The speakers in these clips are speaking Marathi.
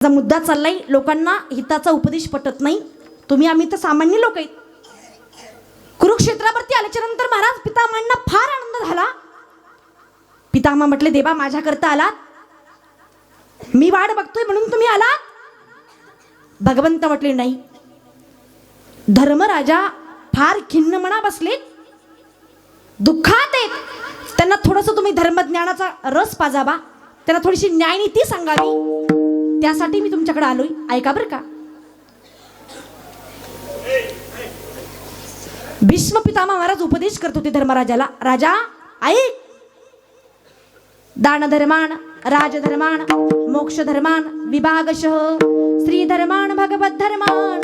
माझा मुद्दा चाललाय, लोकांना हिताचा उपदेश पटत नाही. तुम्ही आम्ही तर सामान्य लोक आहेत. कुरुक्षेत्रावरती आल्याच्या नंतर महाराज पितामहांना फार आनंद झाला. पितामह म्हटले, देवा माझ्याकरता आलात, मी वाट बघतोय म्हणून तुम्ही आलात. भगवंत म्हटले नाही. धर्मराजा फार खिन्न मना बसलेत, दुःखात आहेत. त्यांना थोडंसं तुम्ही धर्मज्ञानाचा रस पाजावा, त्यांना थोडीशी न्यायनीती सांगावी, त्यासाठी मी तुमच्याकडे आलोय. ऐका बरं का. भीष्म पितामह महाराज उपदेश करत होते धर्मराजाला. राजा ऐक, दान धर्मान, राजधर्मान, मोक्ष धर्मान, विभागशः स्त्री धर्मान, भगवत धर्मान,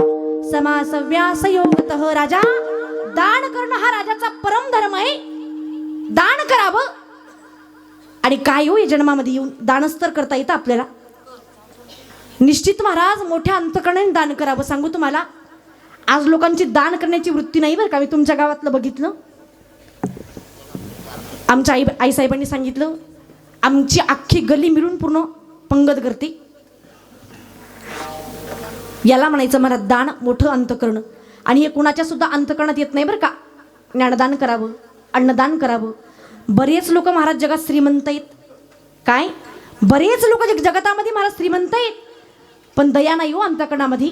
समासव्यास योगतः. राजा, दान करणं हा राजाचा परम धर्म आहे. दान करावं. आणि काय हो, या जन्मामध्ये येऊन दानच तर करता येतं आपल्याला. निश्चित महाराज मोठ्या अंतकरणाने दान करावं. सांगू तुम्हाला, आज लोकांची दान करण्याची वृत्ती नाही बरं का. मी तुमच्या गावातलं बघितलं. आमच्या आईसाहेबांनी सांगितलं, आमची अख्खी गली मिळून पूर्ण पंगत करते. याला म्हणायचं मला दान, मोठं अंतकरण. आणि हे कुणाच्या सुद्धा अंतकरणात येत नाही बरं का. ज्ञानदान करावं, अन्नदान करावं. बरेच लोक महाराज जगात श्रीमंत आहेत. काय, बरेच लोक जगतामध्ये महाराज श्रीमंत आहेत, पण दया नाही हो अंतकरणामध्ये.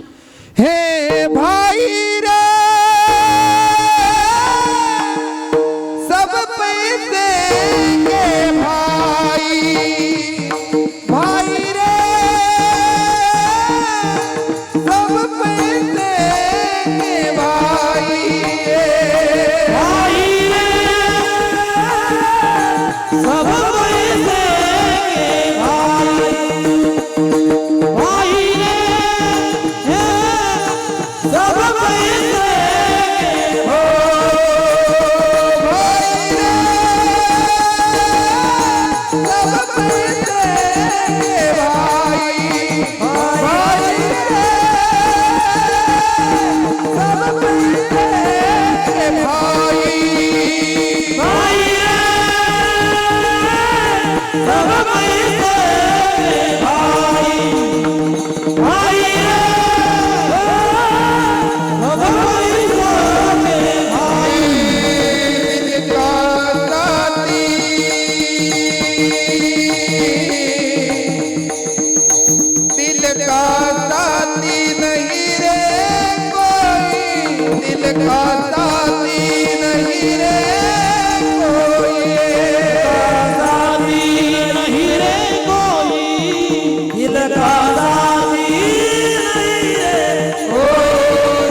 हे भाई रे, सब पैसे के भाई, भाई रे, सब पैसे के भाई, भाई रे, सब पैसे के भाई, भाई रे, सब पैसे के हो, भाई रे, सब पैसे के भाई, भाई रे, सब पैसे के भाई, भाई रे, सब पैसे के भाई, भाई रे, दिल का साथी नहीं रे कोई, दिल का साथी नहीं रे कोई, साथी नहीं रे कोई, दिल का साथी नहीं रे कोई,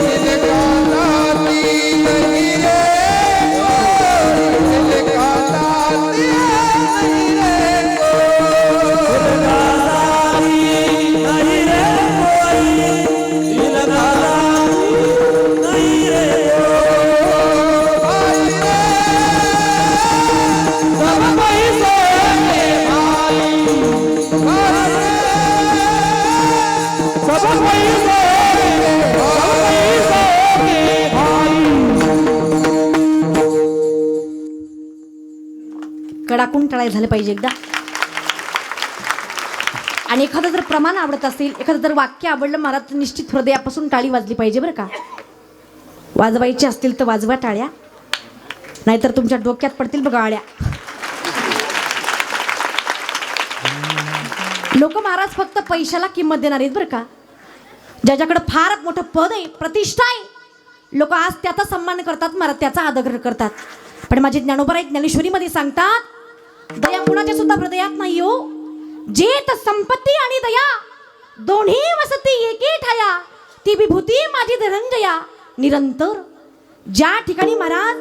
दिल का साथी नहीं रे कोई, दिल का साथी नहीं रे कोई, दिल का कडाकून टाळाय झालं पाहिजे एकदा. आणि एखादं जर प्रमाण आवडत असेल, एखादं जर वाक्य आवडलं महाराज, निश्चित हृदयापासून टाळी वाजली पाहिजे बरं का. वाजवायची असतील तर वाजवा टाळ्या, नाहीतर तुमच्या डोक्यात पडतील बघा आळ्या. लोक महाराज फक्त पैशाला किंमत देणार आहेत बरं का. ज्याच्याकडे फार मोठं पद आहे, प्रतिष्ठा आहे, लोक आज त्याचा सन्मान करतात महाराज, त्याचा आदर करतात. पण माझे ज्ञानोबा आहेत, ज्ञानेश्वरीमध्ये सांगतात, दया कुणाच्या सुद्धा हृदयात नाही हो. जेत संपत्ती आणि दया दोन्ही वसती एके ठाया, ती विभूती माझी धनंजया निरंतर. ज्या ठिकाणी महाराज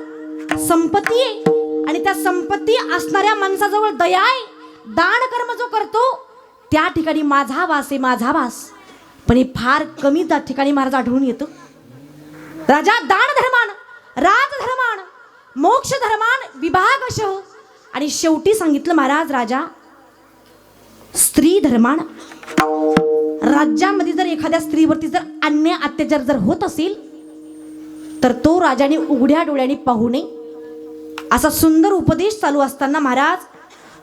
संपत्ती आहे आणि त्या संपत्ती असणाऱ्या माणसाजवळ दया आहे, दान कर्म जो करतो, त्या ठिकाणी माझा वास आहे, माझा वास. पण हे फार कमी त्या ठिकाणी महाराज आढळून येतो. राजा दान धर्मान, राजधर्मान, मोक्ष धर्मान, विभागशः. आणि शेवटी सांगितलं महाराज, राजा स्त्री धर्मान. राज्यामध्ये जर एखाद्या स्त्रीवरती जर अन्याय अत्याचार जर होत असेल, तर तो राजाने उघड्या डोळ्यांनी पाहू नये. असा सुंदर उपदेश चालू असताना महाराज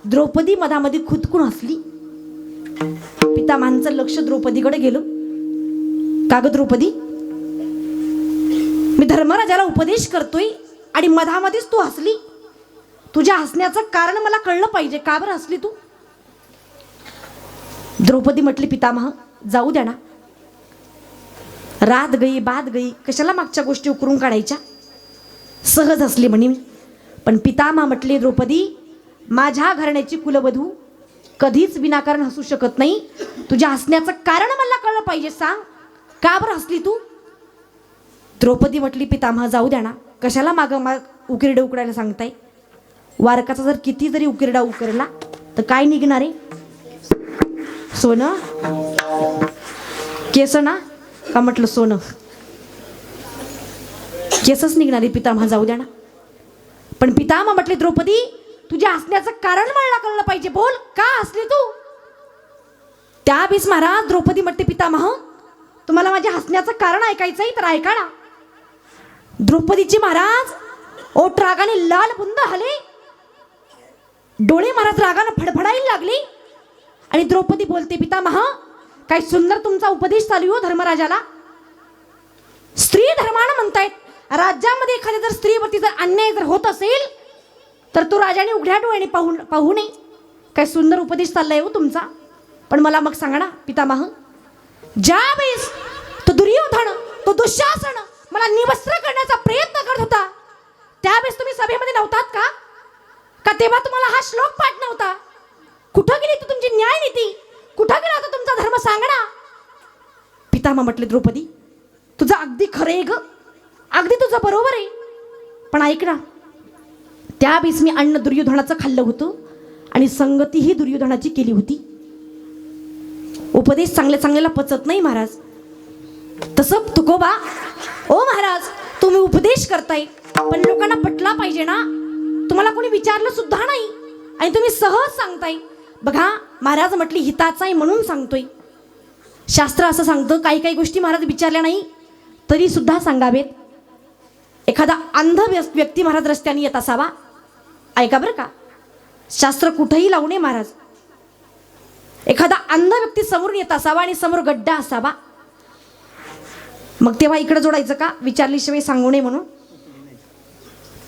द्रौपदी मधामध्ये खुदकून हसली. पितामहांचं लक्ष द्रौपदीकडे गेलं. का ग द्रौपदी, मी धर्मराजाला उपदेश करतोय आणि मधामध्येच तू हसली. तुझ्या हसण्याचं कारण मला कळलं पाहिजे. का बरं हसली तू? द्रौपदी म्हटली, पितामह जाऊ द्या ना, रात गई बात गई, कशाला मागच्या गोष्टी उकरून काढायच्या. सहज हसली म्हणे. पण पितामह म्हटले, द्रौपदी माझ्या घराण्याची कुलवधू कधीच विनाकारण हसू शकत नाही. तुझ्या हसण्याचं कारण मला कळलं पाहिजे, सांग का बरं हसली तू? द्रौपदी म्हटली, पितामह जाऊ द्या ना, कशाला माग उकिरडे उकडायला सांगताय. वारकाचा जर किती जरी उकिरडा उकरला तर काय निघणार आहे? सोनं केस ना का? म्हटलं सोनं केसच निघणारे. पितामह जाऊ द्या ना. पण पितामह म्हटले, द्रौपदी तुझ्या हसण्याचं कारण मला कळलं पाहिजे, बोल का हसली तू? त्यावेळेस महाराज द्रौपदी म्हटले, पितामह तुम्हाला माझ्या हसण्याचं कारण ऐकायचंय तर ऐका ना. द्रौपदीची महाराज ओठ रागाने लाल बुंद हले, डोळे महाराज रागाने फडफडायला लागली आणि द्रौपदी बोलते, पितामह काय सुंदर तुमचा उपदेश चालू हो धर्मराजाला. स्त्री धर्मानं म्हणतायत, राज्यामध्ये एखाद्या जर स्त्रीवरती जर अन्याय जर होत असेल तर तो राजाने उघड्या डोळ्याने पाहू नये. काय सुंदर उपदेश चाललाय हो तुमचा. पण मला मग सांगा ना पितामह, ज्यावेळेस तो दुर्योधन, तो दुःशासन मला निवस्त्र करण्याचा प्रयत्न करत होता, त्यावेळेस तुम्ही सभेमध्ये नव्हतात का? का तेव्हा तुम्हाला हा श्लोक पाठ नव्हता? कुठं गेली तू तुमची न्यायनीती? कुठं गेला होता तुमचा धर्म? सांगा ना. पितामह म्हटले, द्रौपदी तुझं अगदी खरं आहे ग, अगदी तुझं बरोबर आहे. पण ऐक ना, त्यावेळेस मी अन्न दुर्योधनाचं खाल्लं होतं आणि संगतीही दुर्योधनाची केली होती. उपदेश चांगल्याला पचत नाही महाराज. तसं तुकोबा, ओ महाराज तुम्ही उपदेश करताय पण लोकांना पटला पाहिजे ना. तुम्हाला कोणी विचारलं सुद्धा नाही आणि तुम्ही सहज सांगताय. बघा महाराज म्हटली हिताचा आहे म्हणून सांगतोय. शास्त्र असं सांगतं काही काही गोष्टी महाराज विचारल्या नाही तरी सुद्धा सांगावेत. एखादा अंध व्यक्ती महाराज रस्त्याने येत असावा, ऐका बरं का, शास्त्र कुठेही लावू नये महाराज. एखादा अंध व्यक्ती समोरून येत असावा आणि समोर गड्डा असावा, मग तेव्हा इकडे जोडायचं का? विचारल्याशिवाय सांगू नये म्हणून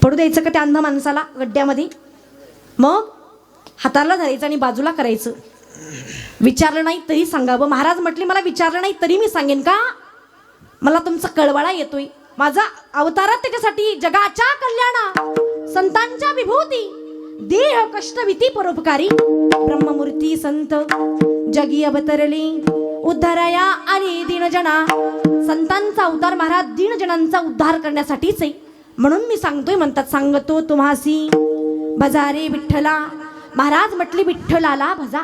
पडू द्यायचं का त्या अंध माणसाला गड्ड्यामध्ये? मग हाताला धरायचं आणि बाजूला करायचं. विचारलं नाही तरी सांगावं. महाराज म्हटले, मला विचारलं नाही तरी मी सांगेन का? मला तुमचा कळवळा येतोय. माझा अवतारात त्याच्यासाठी जगाच्या कल्याणा संतांच्या विभूती देह कष्टविती परोपकारी ब्रह्ममूर्ती संत जगी अवतरले उद्धाराया आणि दीनजना. संतांचा अवतार महाराज दीनजनांचा उद्धार करण्यासाठीच आहे म्हणून मी सांगतोय. म्हणतात सांगतो तुम्हासी भजारे विठ्ठला. महाराज म्हटले विठ्ठलाला भजा.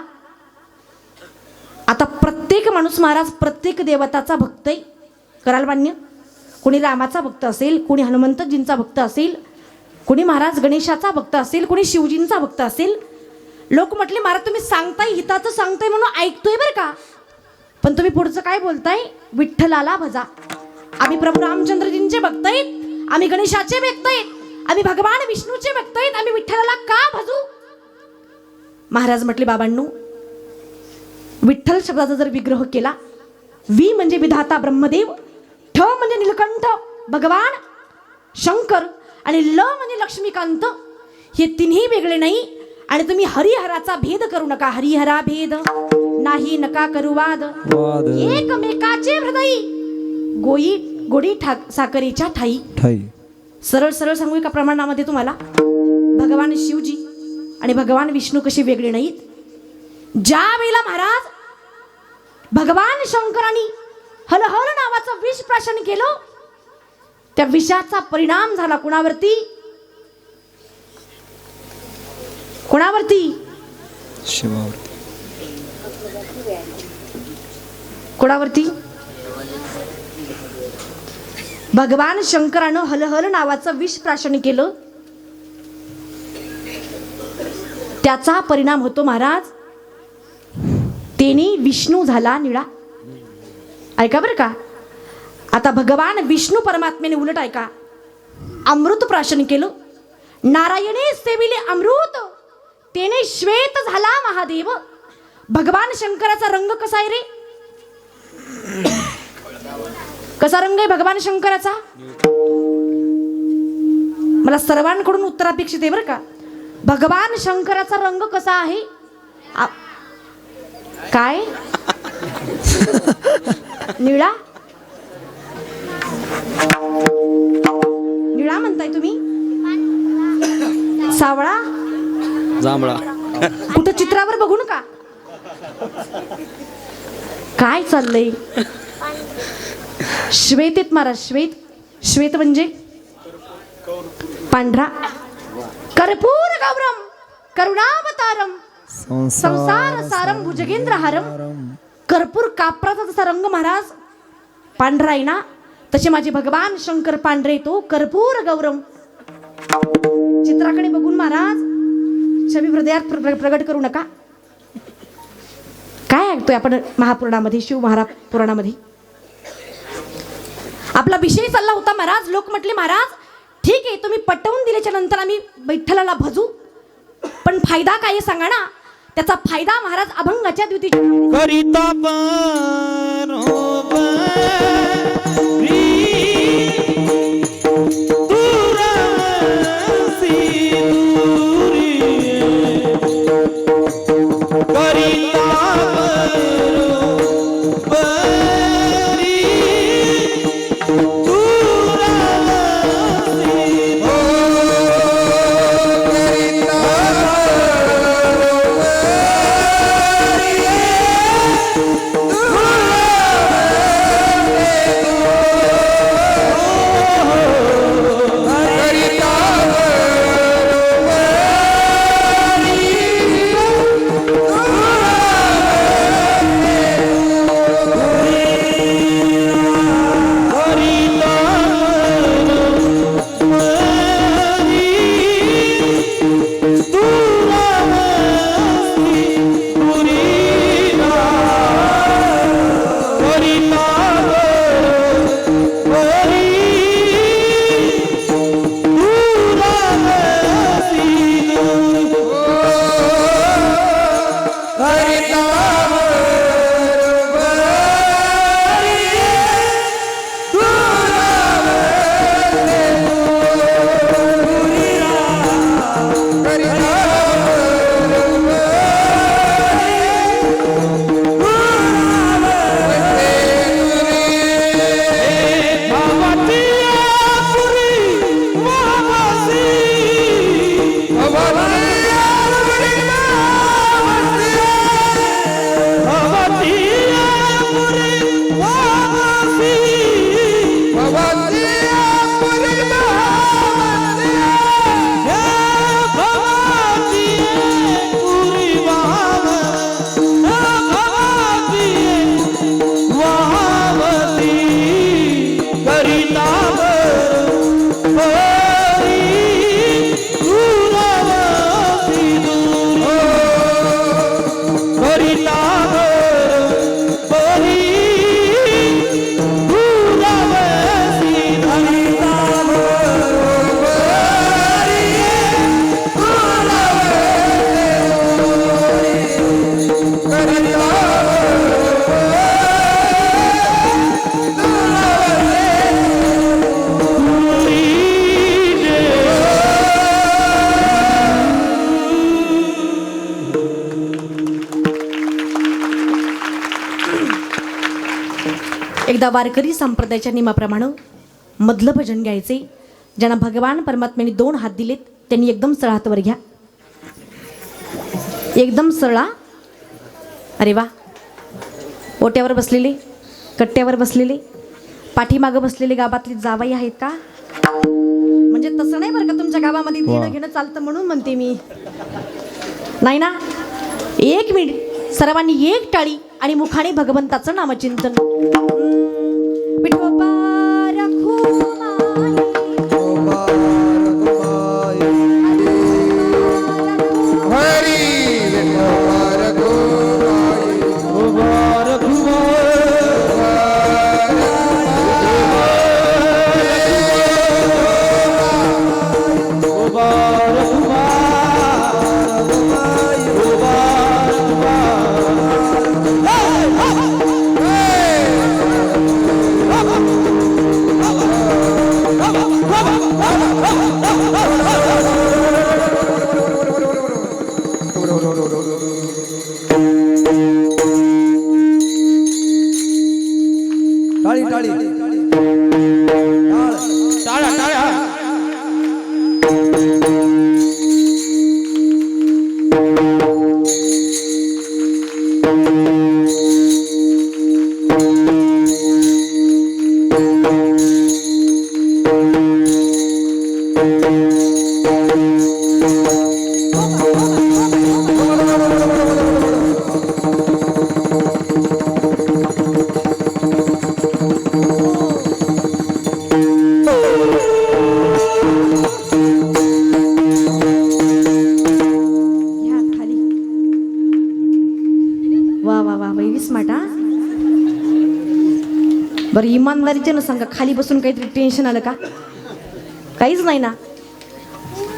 आता प्रत्येक माणूस महाराज प्रत्येक देवताचा भक्त आहे. कराल मान्य? कोणी रामाचा भक्त असेल, कोणी हनुमंतजींचा भक्त असेल, कोणी महाराज गणेशाचा भक्त असेल, कोणी शिवजींचा भक्त असेल. लोक म्हटले महाराज तुम्ही सांगताय हिताचं सांगताय म्हणून ऐकतोय बरं का, पण तुम्ही पुढचं काय बोलताय? विठ्ठलाला भजा. आम्ही प्रभू रामचंद्रजींचे भक्त आहेत, आम्ही गणेशाचे भक्त आहेत, आम्ही भगवान विष्णूचे भक्त आहेत, आम्ही विठ्ठलाला का भजू? महाराज म्हटले बाबांनो, विठ्ठल शब्दाचा जर विग्रह केला, वी म्हणजे विधाता ब्रह्मदेव, ठ म्हणजे नीलकंठ भगवान शंकर आणि ल म्हणजे लक्ष्मीकांत. हे तिन्ही वेगळे नाही. आणि तुम्ही हरिहराचा भेद करू नका. हरिहरा भेद नाही नका करू वाद. एकमेकाचे हृदय गोडी साखरेच्या ठाई. सरळ सरळ सांगू का प्रमाणामध्ये तुम्हाला? भगवान शिवजी आणि भगवान विष्णू कसे वेगळे नाहीत. ज्या वेळेला महाराज भगवान शंकरांनी हलहल नावाचं विष प्राशन केलं, त्या विषाचा परिणाम झाला कुणावरती? कोणावरती? शिवावरती. कोणावरती? भगवान शंकरानं हलहल नावाचं विष प्राशन केलं, त्याचा परिणाम होतो महाराज तेने विष्णू झाला निळा. ऐका बरं का. आता भगवान विष्णू परमात्म्याने उलट ऐका, अमृत प्राशन केलं, नारायणे सेविले अमृत, तेने श्वेत झाला महादेव. भगवान शंकराचा रंग कसा आहे रे? कसा रंग आहे भगवान शंकराचा? मला सर्वांकडून उत्तर अपेक्षित आहे बरं का. भगवान शंकराचा रंग कसा आहे? काय? निळा? निळा म्हणताय तुम्ही? सावळा? जांभळा. कुठं चित्रावर बघू नका. काय चाललंय? श्वेतेत महाराज. श्वेत. श्वेत म्हणजे पांढरा. कर्पूर गौरम करुणावतारम संसार सारम भुजगेंद्र हारम. कर्पूर कापराचा जसा रंग महाराज पांढरा आहे ना, तसे माझे भगवान शंकर पांढरे. तो कर्पूर गौरम. चित्राकडे बघून महाराज छबी हृदयात प्रगट करू नका. काय ऐकतोय आपण महापुराणामध्ये, शिव महापुराणामध्ये? आपला विषय चालला होता महाराज. लोक म्हटले महाराज ठीक आहे, तुम्ही पटवून दिल्याच्या नंतर आम्ही विठ्ठलाला भजू, पण फायदा काय आहे सांगा ना. त्याचा फायदा महाराज अभंगाच्या द्वितीच्या करिता एकदा वारकरी संप्रदायाच्या नियमाप्रमाणे मधलं भजन घ्यायचे. ज्यांना भगवान परमात्म्याने 2 हात दिलेत त्यांनी एकदम सरळ हात वर घ्या. एकदम सरळा. अरे वा. ओट्यावर बसलेले, कट्ट्यावर बसलेले, पाठीमागं बसलेले गावातली जावाई आहेत का? म्हणजे तसं नाही बरं का तुमच्या गावामध्ये देणं घेणं चालतं म्हणून म्हणते मी. नाही ना. 1 मिनिट सर्वांनी एक टाळी आणि मुखाने भगवंताचं नामचिंतन. विठोबा रखुमाई, टाळी टाळी टाळ्या टाळ्या घ्या खाली. वा वा वा बाई स्मार्ट हा. बरं इमानदारीचे ना सांगा, खाली बसून काहीतरी टेन्शन आलं का? काहीच नाही ना.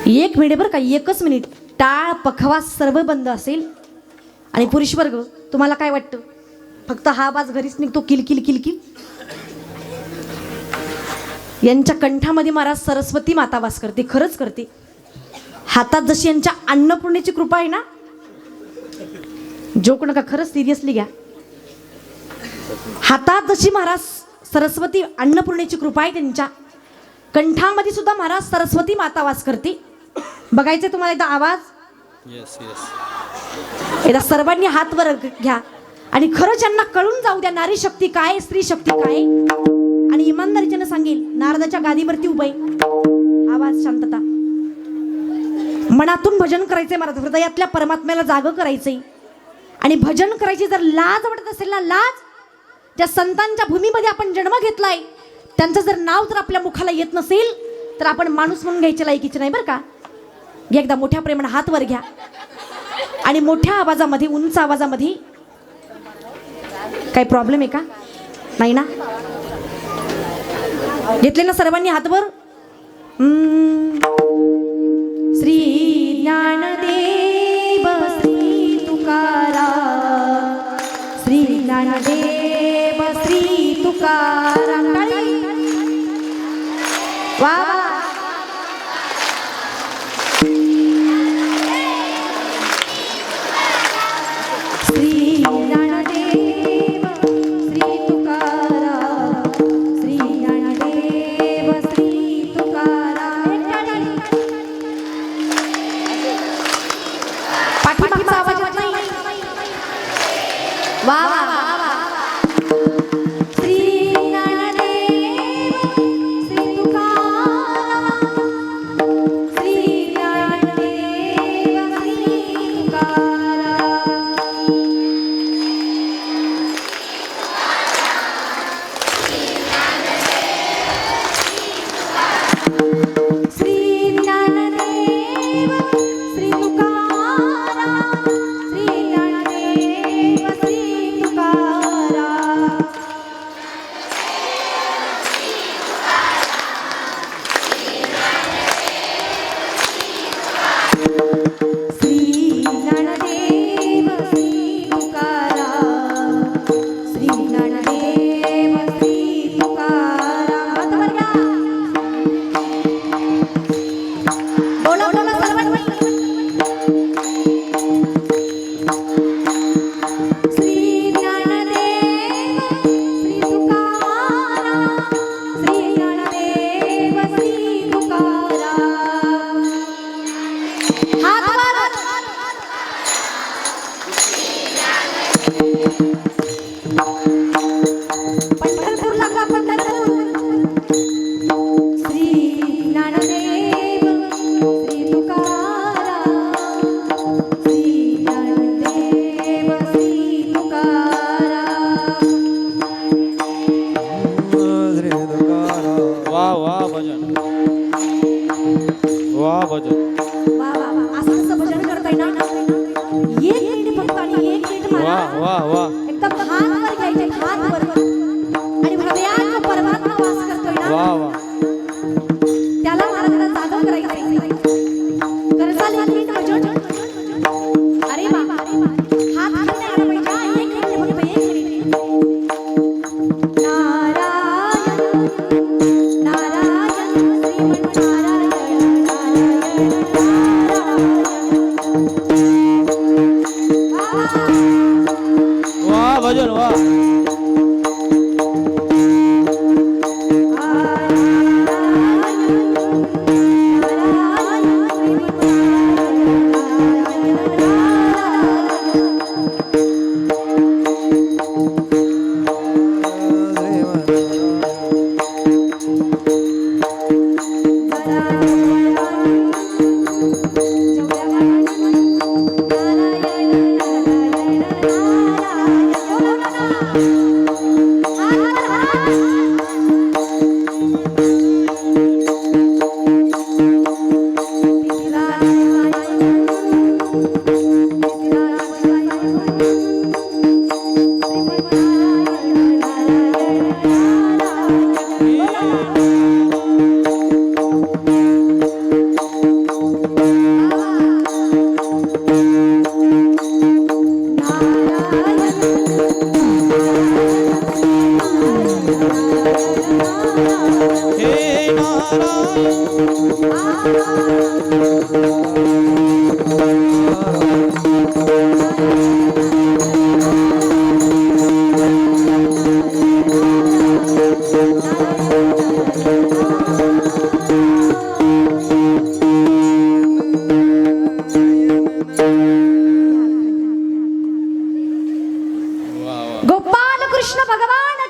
एक मिनिट बरं का, एकच मिनिट. टाळ पखवास सर्व बंद असेल. आणि पुरुष वर्ग तुम्हाला काय वाटतं? फक्त हा आवाज घरीच निघतो किलकिल किलकिल. यांच्या कंठामध्ये महाराज सरस्वती माता वास करते, खरंच करते. हातात जशी यांच्या अन्नपूर्णेची कृपा आहे ना, जोक नका, खरंच सिरियसली घ्या. हातात जशी महाराज सरस्वती अन्नपूर्णेची कृपा आहे, त्यांच्या कंठामध्ये सुद्धा महाराज सरस्वती माता वास करते. बघायचं तुम्हाला एकदा आवाज. येस येस एकदा सर्वांनी हात वर घ्या आणि खरंच यांना कळून जाऊ द्या नारी शक्ती काय, स्त्री शक्ती काय. आणि इमानदारीच्यानं सांगेल, नारदाच्या गादीवरती उभे, आवाज, शांतता. मनातून भजन करायचंय महाराज, हृदयातल्या परमात्म्याला जागं करायचंय. आणि भजन करायची जर लाज वाटत असेल ना, लाज, ज्या संतांच्या भूमीमध्ये आपण जन्म घेतलाय त्यांचं जर नाव जर आपल्या मुखाला येत नसेल तर आपण माणूस म्हणून घ्यायच्या लायकीचे नाही बरं का. घ्या एकदा मोठ्या प्रेमाने हात वर घ्या आणि मोठ्या आवाजामध्ये, उंच आवाजामध्ये. काही प्रॉब्लेम आहे का? नाही ना? घेतले ना सर्वांनी हात वर? श्री ज्ञानदेव श्री तुकाराम, श्री ज्ञानदेव श्री तुकाराम. वा श्री ज्ञानदेव श्री तुकाराम, श्री ज्ञानदेव श्री तुकाराम. पाठीमागचा आवाज येत नाही. वा वा वा वा. श्री ज्ञानदेव श्री तुकाराम,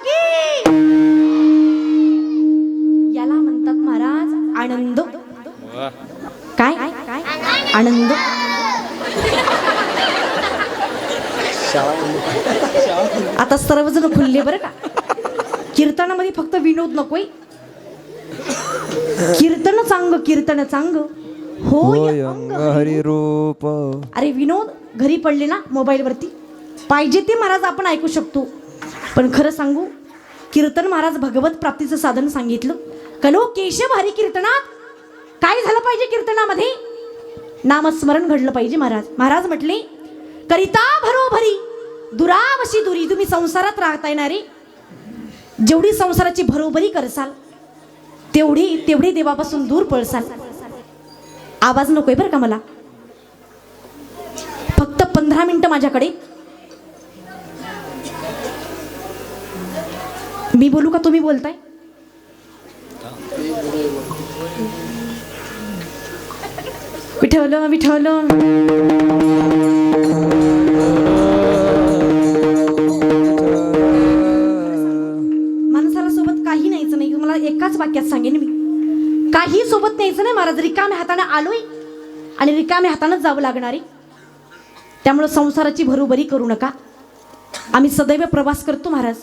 की याला म्हणतात महाराज आनंद. वा. काय आनंद. आता सर्वजण खुलले बरं का. कीर्तनामध्ये फक्त विनोद नकोय. कीर्तन चांग होय अंग हरिरूप. अरे विनोद घरी पडले ना मोबाईल वरती पाहिजे ते महाराज आपण ऐकू शकतो. पण खरं सांगू कीर्तन महाराज भगवत प्राप्तीचं साधन सांगितलं. कलो केशव हरी कीर्तनात काय झालं पाहिजे. कीर्तनामध्ये नामस्मरण घडलं पाहिजे. महाराज म्हटले करिता भरोभरी दुरावशी दुरी. तुम्ही संसारात राहता येणारे जेवढी संसाराची भरोभरी करसाल तेवढी देवापासून दूर पळसाल. आवाज नकोय बरं का मला. फक्त 15 मिनिटं माझ्याकडे. मी बोलू का तुम्ही बोलताय. विठ्ठल विठ्ठल माणसाला सोबत काही न्यायचं नाही. तुम्हाला एकाच वाक्यात सांगेन मी. काही सोबत न्यायचं नाही महाराज. रिकाम्या हाताने आलोय आणि रिकाम्या हातानेच जावं लागणार आहे. त्यामुळे संसाराची भरोभरी करू नका. आम्ही सदैव प्रवास करतो महाराज.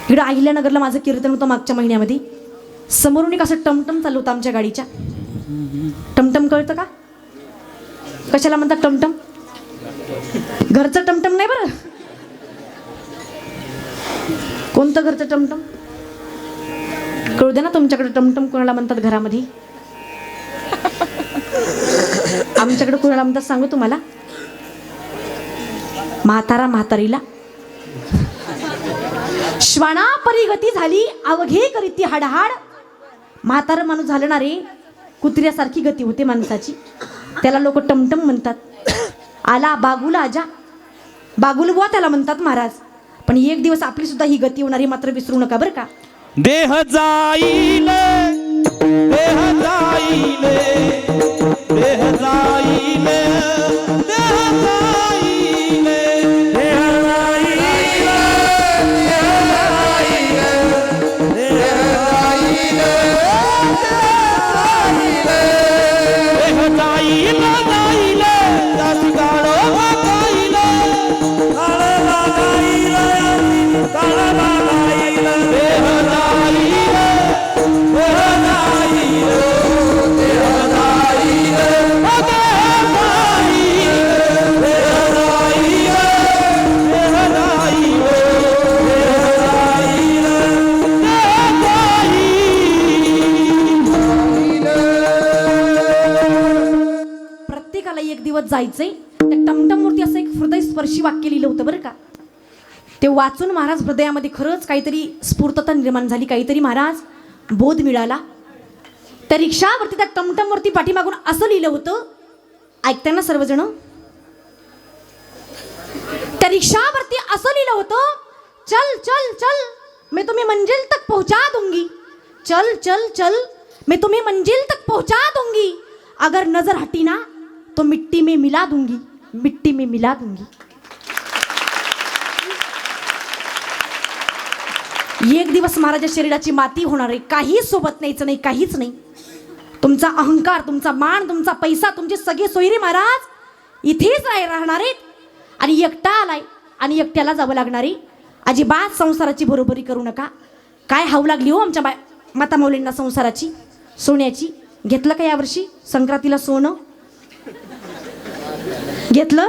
इकडं अहिल्यानगरला माझं कीर्तन होतं मागच्या महिन्यामध्ये. समोरून एक असं टमटम चालू होतं आमच्या गाडीच्या. टमटम कळतं का कशाला म्हणतात टमटम. घरचं टमटम नाही बरं. कोणतं घरचं टमटम कळू दे ना. तुमच्याकडे टमटम कोणाला म्हणतात घरामध्ये. आमच्याकडे कोणाला म्हणतात सांगू तुम्हाला. म्हातारीला श्वाना परिगती झाली अवघे करीती हाडहाड. म्हातारा माणूस झालं ना रे कुत्र्यासारखी गती होते माणसाची. त्याला लोक टमटम म्हणतात. आला बागुल आजा बागुल बुवा त्याला म्हणतात महाराज. पण एक दिवस आपली सुद्धा ही गती होणार ही मात्र विसरू नका बरं का. देह जाईल देह जाईल देह जाईल देह जाईल देह जायचंय. त्या टमटमवरती असं एक हृदयस्पर्शी वाक्य लिहिलं होतं बरं का. ते वाचून महाराज हृदयामध्ये खरंच काहीतरी स्फूर्तता निर्माण झाली. काहीतरी महाराज बोध मिळाला. त्या रिक्षावरती त्या टमटमवरती पाठीमागून असं लिहिलं होतं. ऐकताय ना सर्वजण. त्या रिक्षावरती असं लिहिलं होतं चल चल चल मैं तुम्हें मंजिल तक पहुंचा दूंगी. चल चल चल मैं तुम्हें मंजिल तक पहुंचा दूंगी. अगर नजर हटी ना तो मिट्टी में मिला दूंगी. मिट्टी में मिला दूंगी. एक दिवस महाराजा शरीराची माती होणार आहे. काही सोबत न्यायचं नाही. काहीच नाही. तुमचा अहंकार तुमचा मान तुमचा पैसा तुमचे सगळे सोयरे महाराज इथेच राहणार आहेत. आणि एकटा आलाय आणि एकट्याला जावं लागणार आहे. अजिबात संसाराची बरोबरी करू नका. काय हाव लागली हो आमच्या माता माऊलींना संसाराची सोन्याची. घेतलं का यावर्षी संक्रांतीला सोनं घेतलं.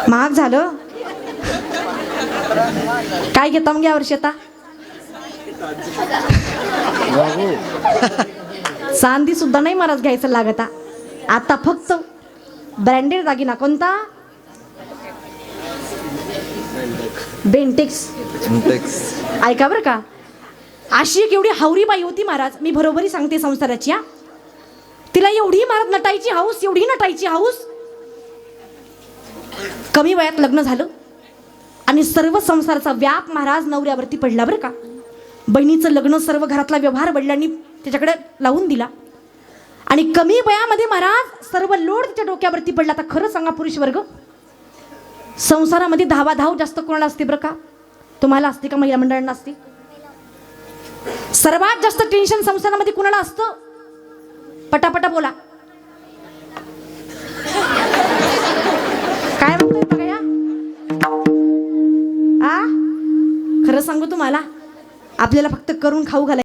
महाग झालं. काय घेता मग यावर्षी आता. चांदी सुद्धा नाही महाराज घ्यायचं लागत. आता फक्त ब्रँडेड दागिना. कोणता. बेंटेक्स. ऐका बरं का. अशी एक एवढी हावरी बाई होती महाराज. मी बरोबरी सांगते संसाराची. तिला एवढी महाराज नटायची हाऊस एवढी नटायची हाऊस. कमी वयात लग्न झालं आणि सर्व संसाराचा व्याप महाराज नवऱ्यावरती पडला बरं का. बहिणीचं लग्न सर्व घरातला व्यवहार वडिलांनी त्याच्याकडे लावून दिला आणि कमी वयामध्ये महाराज सर्व लोड तिच्या डोक्यावरती पडला. आता खरं सांगा पुरुष वर्ग संसारामध्ये धावाधाव जास्त कोणाला असते बरं का? तुम्हाला असते का महिला मंडळांना असते? सर्वात जास्त टेन्शन संसारामध्ये कुणाला असतं? पटापटा बोला. काय म्हणतोय बघा या? खरं सांगू तुम्हाला, आपल्याला फक्त करून खाऊ घालायचं.